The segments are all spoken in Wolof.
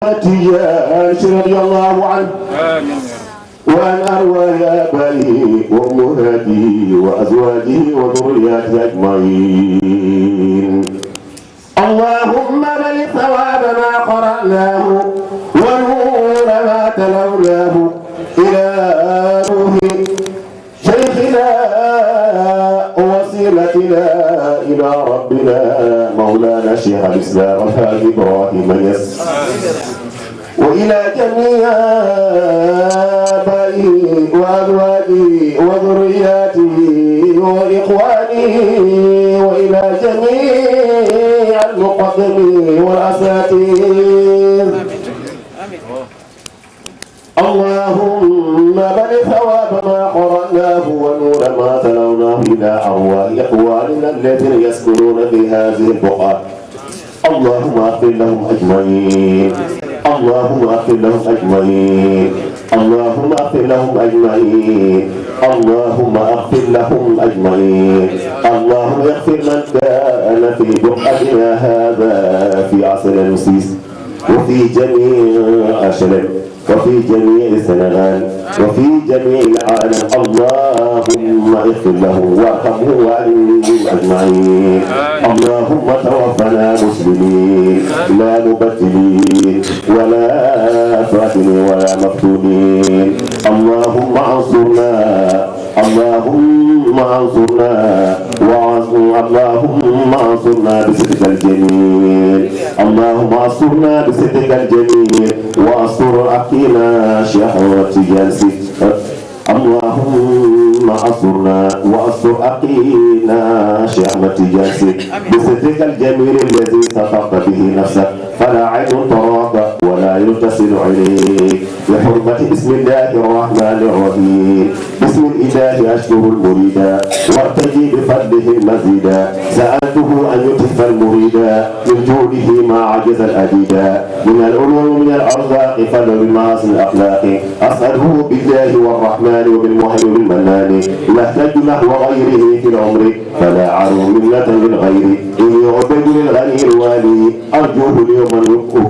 تجان رضي الله عنه وعن أرواح آبائه وأمهاته وأزواجه وذرياته أجمعين. اللهم بل ثواب ما قرأناه ونور ما تلوناه إلى روح شيخنا ووسيلتنا إلى ربنا مولانا شيخ الإسلام الحاج إبراهيم يس، وإلى جميع آبائه وأزواجه وذرياته وإخوانه وإلى جميع المقدمين والأساتذة. اللهم بل ثواب ما قرأناه ونور ما تلوناه إلى أرواح إخواننا الذين يسكنون في هذه البقعة. اللهم اغفر لهم أجمعين، اللهم اغفر لهم أجمعين، اللهم اغفر لهم أجمعين، اللهم اغفر لهم أجمعين. اللهم اغفر من كان في بقعتنا هذا في عصر المسيس وفي جميع أشرف وفي جميع السنغال وفي جميع العالم. اللهم اغفر له وارحمه وعلمه أجمعين. اللهم توفنا مسلمين لا مبتلين ولا فاتنين ولا مفتونين. اللهم انصرنا، اللهم انصرنا اللهم انصرنا بصدق الجميل، اللهم انصرنا بصدق الجميل واستر اخينا شيخ تجان. اللهم انصرنا واستر اخينا شيخ تجان بصدق الجميل الذي سترت به نفسك فلا عين تراك ولا يتصل عليك. بحرمة بسم الله الرحمن الرحيم. بسم الإله أشكر المريد وارتجي بفضله المزيد. سألته أن يطف المريد من جوده ما عجز الأديد من العلوم من الأرزاق فلو بالمعاصي الأخلاق. أسأله بالله والرحمن وبالمحيي والمنان نحتاج نحو غيره في العمر فلا عرو منة للغير. إني عبد للغني الوالي أرجوه اليوم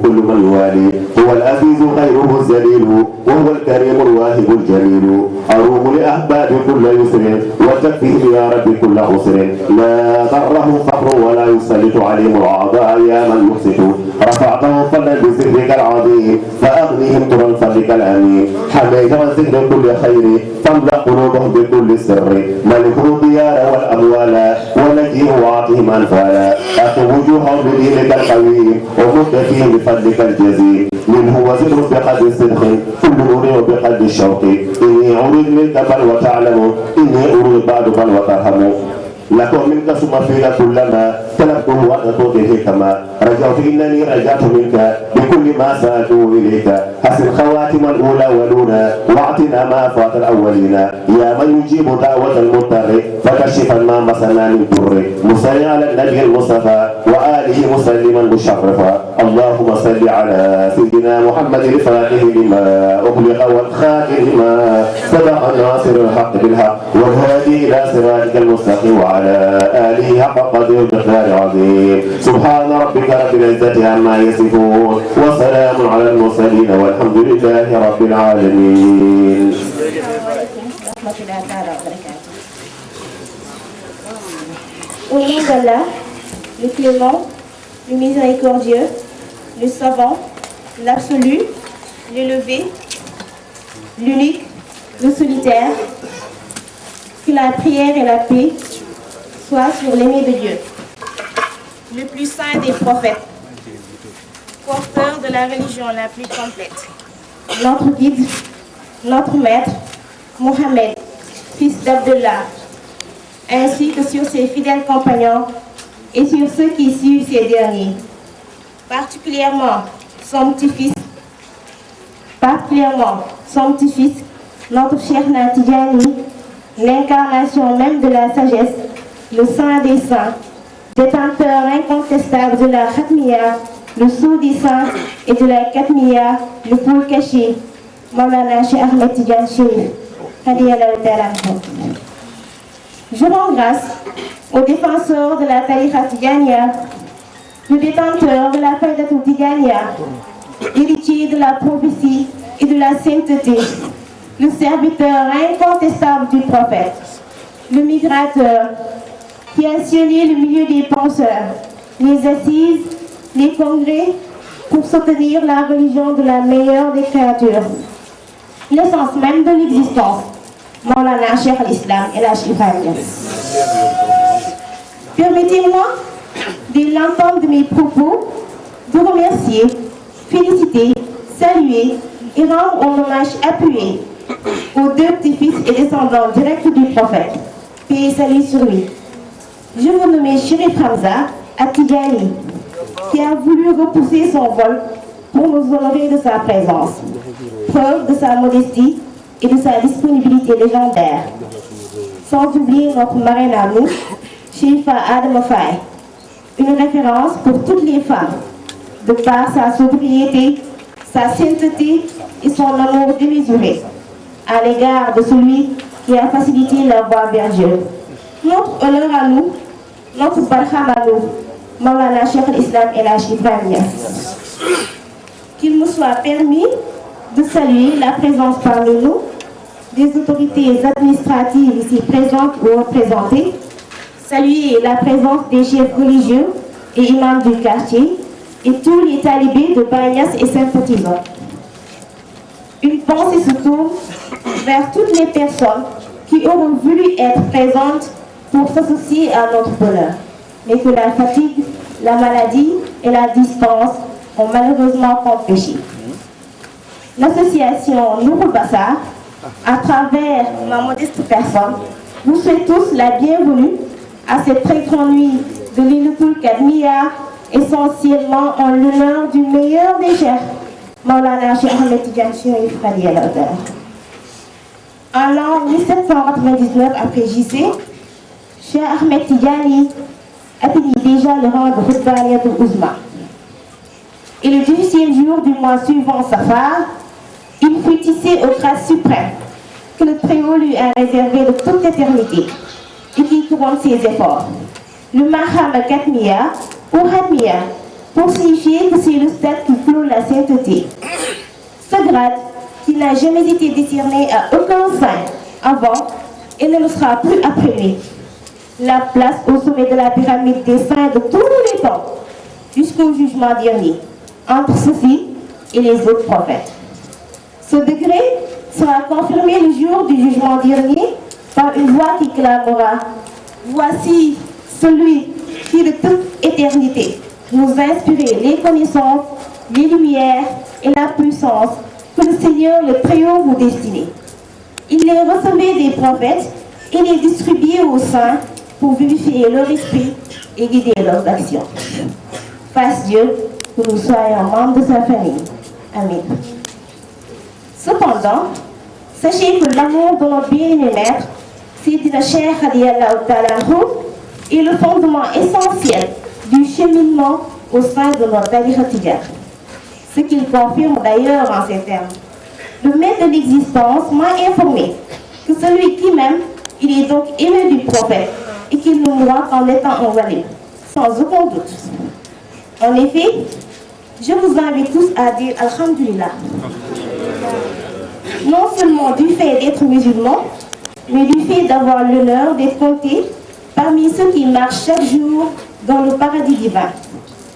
كل من يوالي. هو العزيز غيره الذليل وهو الكريم الواهب الجليل. أروم لأحباب كل يسر وتكفيهم يا رب كل عسر. لا ضره فقر ولا يسلط عليهم الأعضاء يا من يقسط. رفعتهم فضلا بذكرك العظيم فأغنيهم طرا فضلك الأمين. حميت وذكر كل خير فاملأ قلوبهم بكل سر. ملكهم الديار والأموال ونجيهم وأعطهم أنفالا. أقم وجوههم بدينك القويم ومد فيهم بفضلك الجزيل. منه وزر بقدر الصدق كل نور بقدر الشوق. إني أريد منك بل وتعلم إني أريد بعد بل وترحم. لكم منك ثم فينا كلما طلبته وأن تعطيه كما رجعت. إنني رجعت منك بكل ما سألته إليك. حسن خواتم الأولى والأولى واعطنا ما فات الأولين. يا من يجيب دعوة المضطر فكشفا ما مسنا من ضر. مصلي على النبي المصطفى وآله مسلما مشرفا. اللهم صل على سيدنا محمد الفاتح لما أغلق والخاتم لما سبق الناصر الحق بالحق والهادي إلى صراطك المستقيم وعلى آله حق قدره ومقداره العظيم. سبحان ربك رب العزة عما يصفون وسلام على المرسلين والحمد لله رب العالمين. Au nom d'Allah, le clément, le miséricordieux, le savant, l'absolu, l'élevé, l'unique, le solitaire, que la prière et la paix soient sur l'aimé de Dieu, le plus saint des prophètes, porteur de la religion la plus complète, notre guide, notre maître, Mohammed, fils d'Abdullah, ainsi que sur ses fidèles compagnons et sur ceux qui suivent ces derniers, particulièrement son petit-fils, notre cher Tidjani, l'incarnation même de la sagesse, le saint des saints, détenteur incontestable de la Khatmiya, le sceau des saints et de la Khatmiya, le pôle caché, Maulana Cheikh Ahmed Tidiane Chérif. Je rends grâce au défenseur de la tariqa Tidjaniya, le détenteur de la faïdatul Tidjaniya, héritier de la prophétie et de la sainteté, le serviteur incontestable du prophète, le migrateur qui a sillonné le milieu des penseurs, les assises, les congrès pour soutenir la religion de la meilleure des créatures, l'essence même de l'existence, Maulana Cheikh al-Islam El Hadj Ibrahima Niass. Permettez-moi, dès l'entente de mes propos, de remercier, féliciter, saluer et rendre un hommage appuyé aux deux petits-fils et descendants directs du prophète. Paix et salut sur lui. Je veux nommer Chérif Hamza At-Tidjani, qui a voulu repousser son vol pour nous honorer de sa présence. Preuve de sa modestie et de sa disponibilité légendaire. Sans oublier notre marraine à nous, Chérifa Adama Faye, une référence pour toutes les femmes, de par sa sobriété, sa sainteté et son amour démesuré à l'égard de celui qui a facilité leur voie vers Dieu. Notre honneur à nous, notre barham à nous, Maulana Cheikh al-Islam El Hadj Ibrahima Niass. Qu'il me soit permis de saluer la présence parmi nous des autorités administratives ici présentes ou représentées, saluer la présence des chefs religieux et imams du quartier et tous les talibés de Baye Niass et sympathisants. Une pensée se tourne vers toutes les personnes qui auront voulu être présentes pour s'associer à notre bonheur, mais que la fatigue, la maladie et la distance ont malheureusement empêché. L'association Nourul Bassar, à travers ma modeste personne, vous souhaite tous la bienvenue à cette très grande nuit de Laylatul Qadr, essentiellement en l'honneur du meilleur des chefs, Maulana Cheikh Ahmed Tidiane Chérif Radi Allah. En l'an 1799 après JC, Cheikh Ahmed Tidjani atteignit déjà le rang de Khutbaniyatul Uzma. Et le 18e jour du mois suivant Safar, il fut tissé au grade suprême que le Très-Haut lui a réservé de toute éternité et qui couronne ses efforts. Le Maham Katmiya ou Hatmiya, pour signifier que c'est le stade qui clôt la sainteté. Ce grade, qui n'a jamais été décerné à aucun saint avant et ne le sera plus après lui. La place au sommet de la pyramide des saints de tous les temps, jusqu'au jugement dernier, entre ceux-ci et les autres prophètes. Ce degré sera confirmé le jour du jugement dernier par une voix qui clamera « Voici celui qui de toute éternité nous inspirait les connaissances, les lumières et la puissance que le Seigneur le Très-Haut vous destinait. Il les recevait des prophètes et les distribuait aux saints pour vérifier leur esprit et guider leurs actions. Fasse Dieu que nous soyons membres de sa famille. Amen. Cependant, sachez que l'amour de notre bien-aimé maître, Sayyidina Cheikh Radiallahu Ta'ala Anhu, est le fondement essentiel du cheminement au sein de notre tariqa Tidjane. Ce qu'il confirme d'ailleurs en ces termes. Le maître de l'existence m'a informé que celui qui m'aime, il est donc aimé du prophète et qu'il ne mourra qu'en étant envoyé, sans aucun doute. En effet, je vous invite tous à dire Alhamdulillah. Non seulement du fait d'être musulman, mais du fait d'avoir l'honneur d'être compté parmi ceux qui marchent chaque jour dans le paradis divin,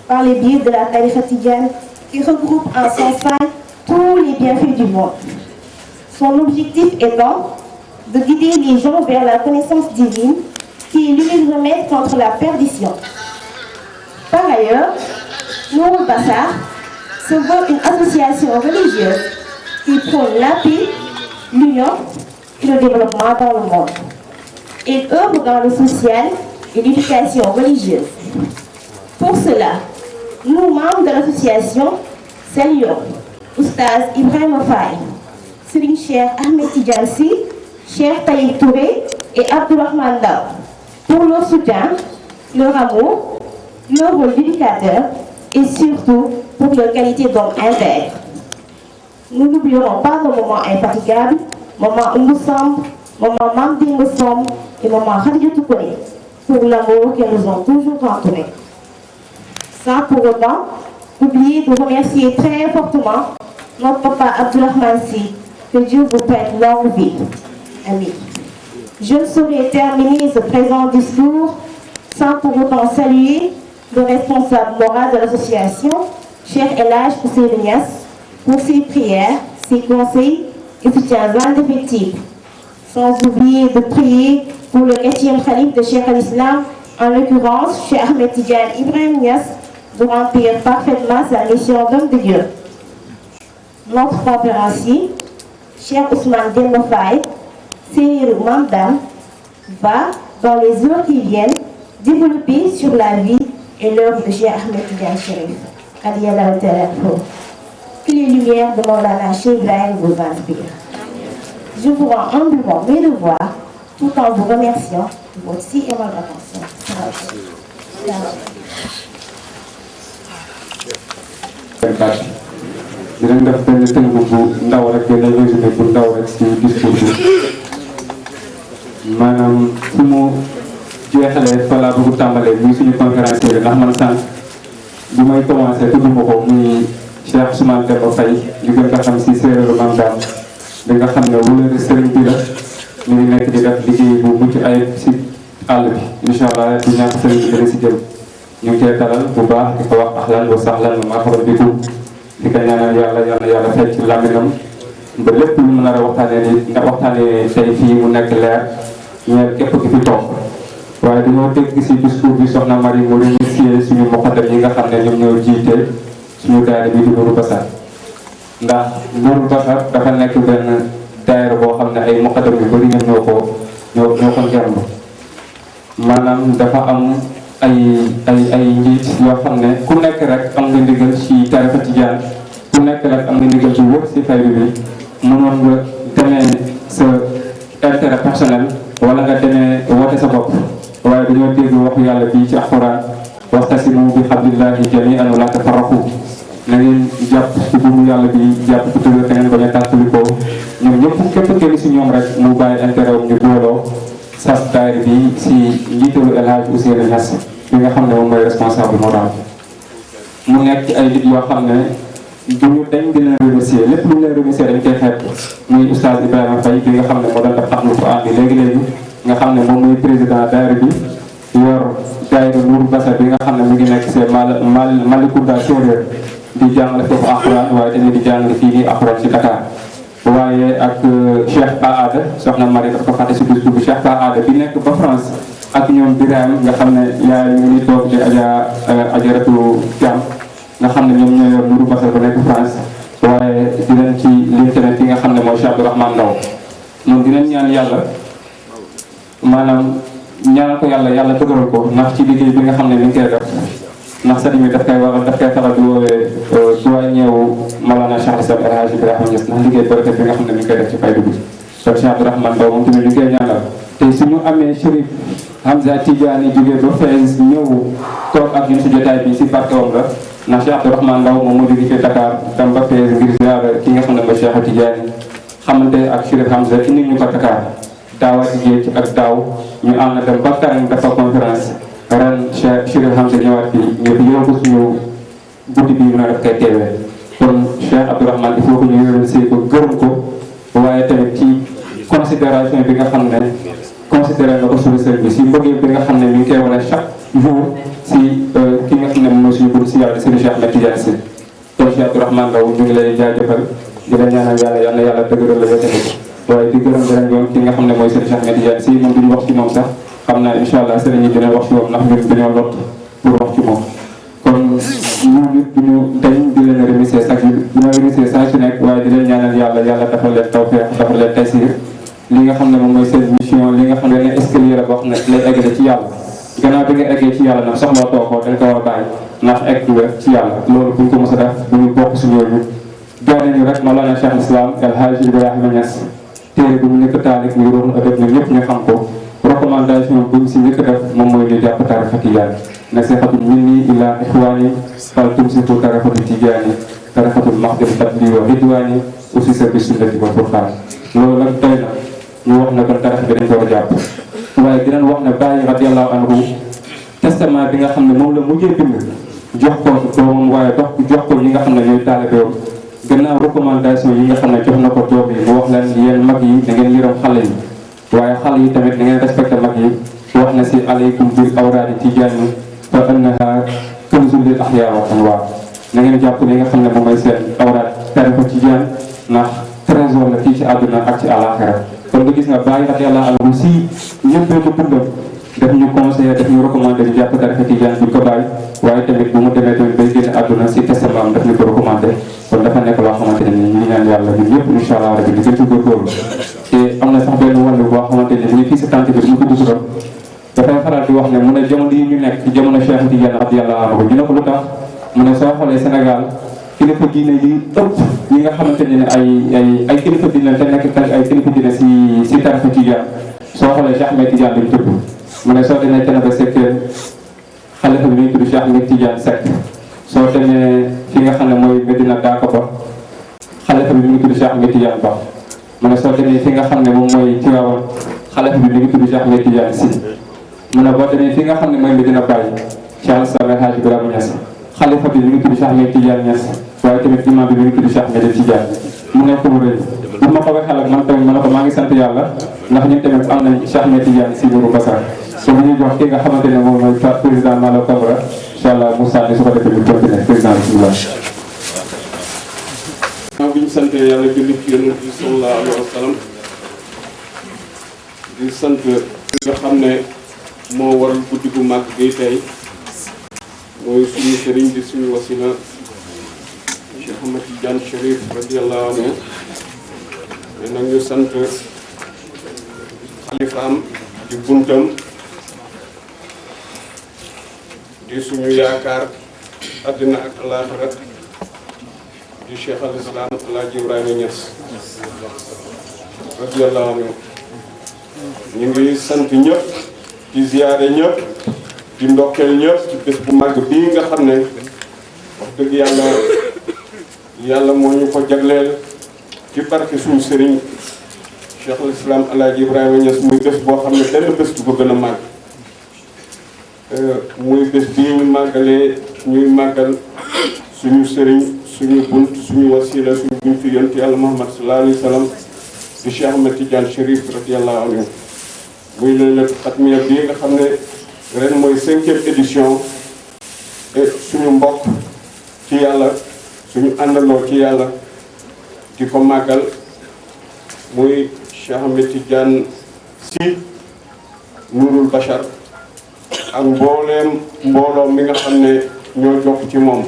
par les biais de la tariqa Tidjane qui regroupe en son sein tous les bienfaits du monde. Son objectif étant de guider les gens vers la connaissance divine qui est l'unique remède contre la perdition. Par ailleurs, Nourul Bassar se veut une association religieuse qui prône la paix, l'union et le développement dans le monde. Il œuvre dans le social et l'éducation religieuse. Pour cela, nous, membres de l'association, saluons Oustaz Ibrahima Faye, Serigne Cheikh Ahmed Tidiane Sy, Cheikh Taïb Touré et Abdourahmane Daw pour leur soutien, leur amour, leur rôle d'éducateur et surtout pour leur qualité d'homme intègre. Nous n'oublierons pas nos moments infatigables, moments Oumou Samb, moments Mame Dingue Samb et moments Khadijatou Koné, pour l'amour qu'elles nous ont toujours entouré. Sans pour autant oublier de remercier très fortement notre papa Abdourahmane Sy. Que Dieu vous prête longue vie. Amen. Je ne saurais terminer ce présent discours sans pour autant saluer le responsable moral de l'association, cher El Hadj Ousseynou Niass, pour ses prières, ses conseils et soutiens indéfectibles. Sans oublier de prier pour le 4e khalife de Cheikh al-Islam, en l'occurrence, Cheikh Ahmed Tidiane Ibrahim Niass, de remplir parfaitement sa mission d'homme de Dieu. Notre conférencier, Cheikh Ousmane Demba Faye, Sérérou Mamdam, va, dans les heures qui viennent, développer sur la vie et l'œuvre de Cheikh Ahmed Tidiane Chérif. Que les lumières de Maulana Cheikh Ibrahim vous inspirent. Je vous rends humblement mes devoirs tout en vous remerciant de votre si aimable attention. dinañ def benn tënk bu ndaw rek benn résumé bu ndaw rek ci discours bi maanaam fu mu jeexalee fa laa bëgg tàmbalee muy suñu conférencier ndax man sànq bi may commencé tudduma ko muy Cheikh Ousmane Demba Faye ñu gën nga xam si séeréeru Maam Dame bi nga xam ne wala sëriñ bi la ñu ngi nekk di def liggéey bu mucc ayib si àll bi incha allah du ñàkk sëriñ bi dana si jëm ñu ngi koy dalal bu baax di ko wax ahlan wa sahlan wa marhaban bikum di ko ñaanal yàlla fay ci làmminam ba lépp lu mu nar a waxtaanee tey fii mu nekk leer ñeel képp ki fi toog waaye dañoo dégg si discours bi soxna Marie mu remercier suñu muqaddam yi nga xam ne ñoom ñoo jiite suñu daayira bi di Nourou Bassar ndax Nourou Bassar dafa nekk benn daayira boo xam ne ay muqaddam yu bëri ñoom ñoo ko ngermb maanaam dafa am ay njiit yoo xam ne ku nekk rek am nga ndigal ci tarixa tijaan ku nekk rek am nga ndigal ci wër si faydu bi mënoon nga demee sa intérêt personnel wala nga demee woote sa bopp waaye dañoo dégg waxu yàlla bii ci alxuraan waxtasimu bi hablillahi jami'an wa la tafarraqu na ngeen jàpp ci buumu yàlla bi jàpp ci dëgg te ngeen bañ a tàkkalikoo ñoom ñëpp képp kenn si ñoom rek mu bàyyi intérêt ñu booloo sas daayira bi si njiitalu El Hadj Ousseynou Niass bi nga xam ne moom mooy responsable moral mu nekk ci ay nit yoo xam ne duñu dañ di leen remercier lépp lu ñu leen remercier dañ koy xeeb muy oustaz Ibrahima Faye bi nga xam ne moo doon def taxlu ko bi léegi-léegi nga xam ne moom mooy président daayira bi yor daayira Nourou Bassar bi nga xam ne mu ngi nekk see Malicounda séeréer di jàngale foofu alxuraan waaye tamit di jàngale fii nii alxuraan ci Dakar waaye ak Cheikh Pa Aada soxna Marie dafa ko fàtte si discours bi Cheikh Pa Aada bi nekk ba France ak ñoom Birame nga xam ne yaay mu ngi toog di ajaratu Thiam nga xam ne ñoom ñoo yor Nourou Bassar ba nekk France waaye dinañ ci lim tamit ki nga xam ne mooy Cheikh Abdourahmane Ndaw moom dinañ ñaan yàlla maanaam ñaanal ko yàlla dëgëral ko ndax ci liggéey bi nga xam ne mi ngi koy def ndax sëriñ bi daf koy faral di woowee doyen ñëw Mawlana Cheikh Islam El Hadj Ibrahima Niass ndax liggéey bu rafet bi nga xam ne mi ngi koy def ci faydu bi kon Cheikh Abdourahmane Ndaw moom tamit ñu ngi koy ñaanal tey suñu amee Chérif Hamza Tidiane jógee ba Fès ñëw toog ak ñun si jotaay bi si barkewam la ndax Cheikh Abdourahmane Ndaw moom moo jóge ci Dakar dem ba Fès ngir ziara ki nga xam ne mooy Cheikh Tidiane xamante ak Chérif Hamza indi ñu ko Dakar daawaati géej ak daaw ñu am na dem ba Karang dafa conférence ren Chérif Hamza ñëwaat fii ñu yóbbu suñu guddi bi mën a def koy teewee kon Cheikh Abdourahmane il faut que ñu remercier ko gërëm ko waaye tamit ci considération bi nga xam ne considéré na ko suñu sëriñ bi si mbëggeel bi nga xam ne mi ngi koy wane chaque jour si ki nga xam ne moom mooy suñu guddi si yàlla sëriñ Cheikh Ahmed Tidiane Sy kon Cheikh Abdourahmane Ndaw ñu ngi lay jaajëfal di la ñaanal yàlla dëgëral la tamit waaye di gërëm beneen yoon ki nga xam ne mooy sëriñ Cheikh Ahmed Tidiane Sy moom duñu wax ci moom sax xam naa incha allah sëriñ yi dina wax ci moom ndax ñun dañoo lot pour wax ci moom kon ñu nit duñu dañ di leen remercier sax dina remercier saa su nekk waaye di leen ñaanal yàlla dafa leen tawfeex dafa leen taysir li nga xam ne moom mooy seen mission li nga xam ne leen escalier la boo xam ne lay eggale ci yàlla gannaaw bi nga eggee ci yàlla nag soxla tookoo dañ ko war a bàyyi ndax egg nga ci yàlla loolu buñ ko mos a def bu ñu bokk si ñooñu doon nañu rek Mawlana Cheikh Islam El Hadj Ibrahima Niass téere bu mu njëkk taalif ñu doon def ñun ñëpp ñu xam ko recommandation bu ñu si njëkk def moom mooy ñu jàpp tarixa tijaan nasihatul minni ila ixwaani fal tumsiku tarixatu tijaani tarixatul maxdil fadli wa ridwaani aussi service sunnati wa furqaan loolu nag doy na ñu wax ne kon tarix bi dañ ko war a jàpp waaye dinañ wax ne Baye radiyallahu anhu testament bi nga xam ne moom la mujjee bind jox ko doomam waaye jox ko ñi nga xam ne ñooy taalibeem gannaaw recommandation yi nga xam ne jox na ko doom yi mu wax leen yéen mag yi da ngeen yërëm xale yi waaye xale yi tamit da ngeen respecté mag yi wax na si aleykum bil awraadi tijaani fa annaha kanzun lil ahyaa wa amwaat na ngeen jàpp li nga xam ne moom mooy seen awraad tarixa tijaan ndax trésor la fii ci àdduna ak ci àllaaxira kon nga gis nga bàyyi ak yàlla anhu si ñëpp benn dundam daf ñu conseillé daf ñu recommandé ñu jàpp tarixa tijaan buñ ko bàyyi waaye tamit bu mu demee tamit bay génn àdduna si testament am daf ñu ko recommandé kon dafa nekk loo xamante ne nii ñu ngi ñaan yàlla ñun ñëpp incha allah rabi ñu gën ci góorgóorlu te am na sax benn wàllu boo xamante ne nii fii si tànt bi ñu ko dusuram dafay faral di wax ne mu ne jamono yi ñu nekk jamono Cheikh Tidiane radiyallahu anhu ñu ne ko lu tax mu ne soo xoolee Sénégal kilifa diine yi ëpp ñi nga xamante ne ay kilifa diine te nekk ay kilifa diine si tarixa Tidiane soo xoolee Cheikh Ahmed Tidiane lañ tudd mu ne soo demee Thiénaba Seck xalifa bi ñu tudd Cheikh Ahmed Tidiane Seck soo demee fi nga xam ne mooy Medina Daaka ba xalifa bi mi ngi tudd Cheikh Ahmed Tidiane Ba mu ne soo demee fi nga xam ne moom mooy Tiwaawan xalifa bi mi ngi tudd Cheikh Ahmed Tidiane Sy mu ne boo demee fi nga xam ne mooy Medina Baye Cheikh Al-Islam Hadji Ibrahima Niass xalifa bi mi ngi tudd Cheikh Ahmed Tidiane Niass waaye tamit imam bi mi ngi tudd Cheikh Ahmed Tidiane mu nekk lu rëy bu ma ko waxee ak man tamit ma ne ko maa ngi sant yàlla ndax ñun tamit am nañ Cheikh Ahmed Tidiane Sy Nourou Bassar so bu ñuy jox ki nga xamante ne moom mooy président Malo Camara incha allah Moussa ni su ko defee ñu continuer président bismillah. bi ñu sant yàlla julli ci yonent bi sallallahu alayhi wa sallam di sant nga xam ne moo waral guddi gu màgg gi tey mooy suñu sëriñ di suñu wasila Cheikh Ahmed Tidiane Chérif radiyallahu anhu mais nag ñu sant xalifaam di buntam di suñu yaakaar àddina ak alaaxira di Cheikh al-Islam Alaaji Ibrahima Niass radiyallahu anhu ñu ngi sant ñëpp di ziyaare ñëpp di ndokkeel ñëpp ci bés bu màgg bii nga xam ne wax dëgg yàlla moo ñu ko jagleel ci barke suñu sëriñ Cheikh al-Islam Alaaji Ibrahima Niass muy bés boo xam ne benn bés du ko gën a màgg muy bés bii ñu màggalee ñuy màggal suñu sëriñ suñu bunt suñu wasila suñu bunt fi yonent yàlla Muhammad sallallahu alayhi wa sallam di Cheikh Ahmed Tidiane Chérif radiyallahu anhu muy laylatul xatmiya bii nga xam ne ren mooy 5e édition et suñu mbokk ci yàlla suñu àndandoo ci yàlla di ko màggal muy Cheikh Ahmed Tidiane Sy Nourul Bachar ak mbooleem mbooloo mi nga xam ne ñoo jokk ci moom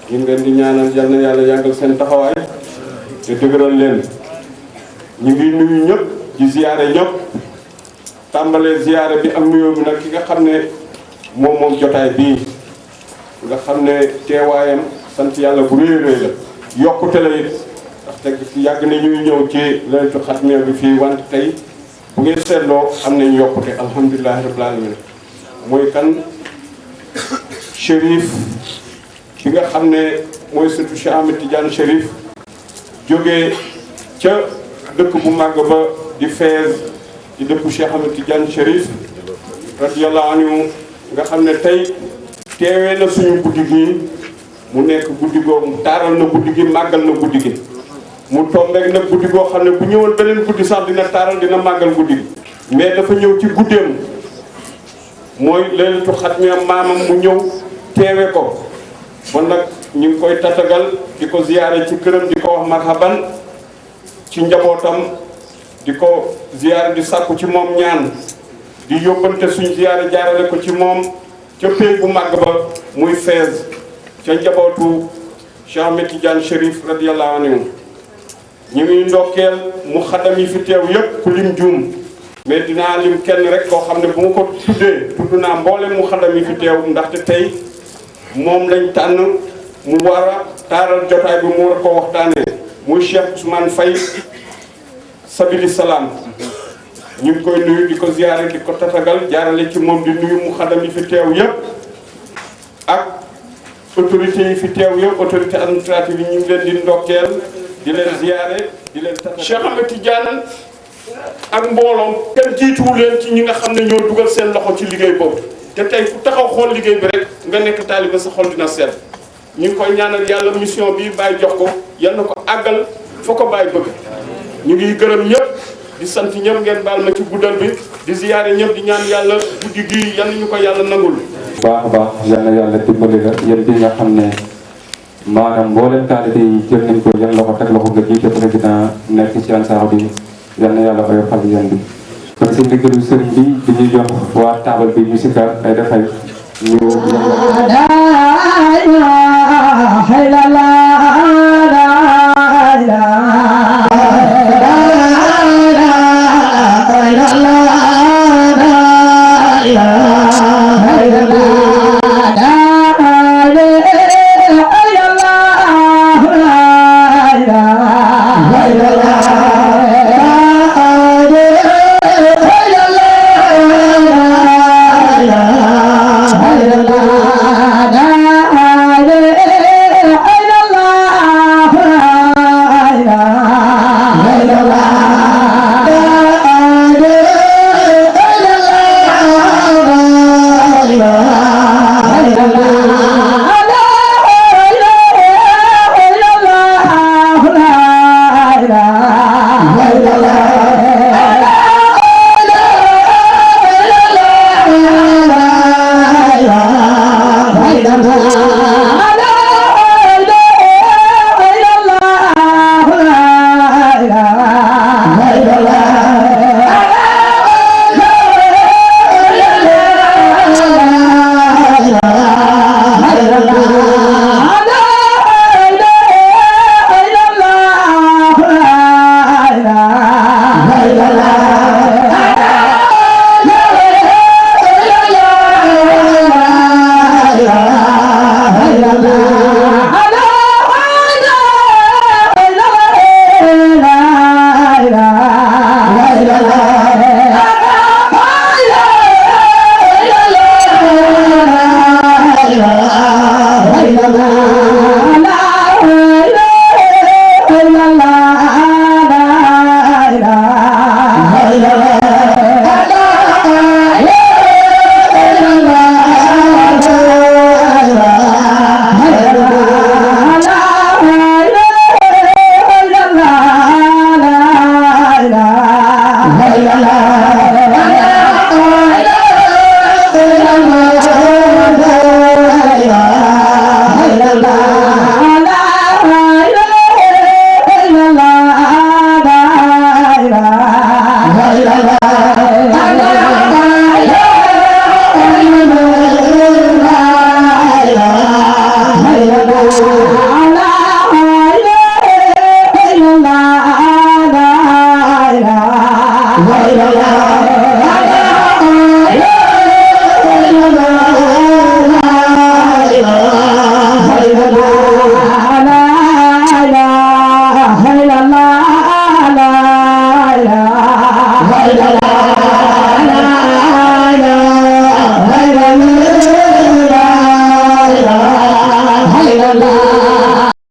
ñu ngi leen di ñaanal yal na yàlla yàggal seen taxawaay te dëgëral leen ñu ngi nuyu ñëpp di ziyaare ñëpp tàmbalee ziyaare bi ak nuyoo bi nag ki nga xam ne moom jotaay bii nga xam ne teewaayam sant yàlla bu rëy rëy la yokkute la it ndax teg yàgg na ñuy ñëw ci laylatul xatmiya bi fii wante tey bu ngeen seetloo am nañu yokkute alhamdulilahi rabbil alamin mooy kan Chérif ki nga xam ne mooy surtout Cheikh Ahmed Tidiane Chérif jógee ca dëkk bu màgg ba di Fès di dëkku Cheikh Ahmed Tidiane Chérif radiyallahu anhu nga xam ne tey teewee na suñu guddi gi mu nekk guddi googu taaral na guddi gi màggal na guddi gi mu tombeek nag guddi goo xam ne bu ñëwoon beneen guddi sax dina taaral dina màggal guddi gi mais dafa ñëw ci guddeem mooy laylatul xatmiya maamam mu ñëw teewe ko kon nag ñu ngi koy tatagal di ko ziyaare ci këram di ko wax marhaban ci njabootam di ko ziyaare di sàkku ci moom ñaan di yóbbante suñ ziyaare jaarale ko ci moom ca pay bu màgg ba muy Fès ca njabootu Cheikh Ahmed Tidiane Chérif radiyallahu anhu ñu ngi ndokkeel mu xadam yi fi teew yépp ku lim juum mais dinaa lim kenn rek koo xam ne bu ma ko tuddee tudd naa mboolem mu xadam yi fi teew ndaxte tey moom lañ tànn mu war a taaral jotaay bi mu war a ko waxtaanee muy Cheikh Ousmane Faye Sabili Salaam ñu ngi koy nuyu di ko ziyaare di ko tatagal jaarale ci moom di nuyu mu xadam yi fi teew yépp ak autorité yi fi teew yëpp autorité administrative yi ñu ngi leen di ndokkeel di leen ziyaare di leen tatagal Cheikh Ahmed Tidiane ak mbooloom kenn jiituwu leen ci ñi nga xam ne ñoo dugal seen loxo ci liggéey boobu te tey ku taxaw xool liggéey bi rek nga nekk taaliba sa xol dina sedd ñu ngi koy ñaanal yàlla mission bi Baye jox ko yal na ko àggal fa ko Baye bëgg ñu ngi gërëm ñëpp di sant ñëpp ngeen baal ma ci guddal bi di ziyaare ñëpp di ñaan yàlla guddi gi yal ñu ko yàlla nangul. baax a baax yal na yàlla dimbali la yéen bi nga xam ne maanaam mboolem taalibe yi jël nañ ko yan loxo teg loxo nga jiite président nekk ci Ansaaru bi yal na yàlla oyofal yéen bi. kon si ndigalu sëriñ bi di ñuy jox waa taabal bi ñu si kar ay dafay ñu la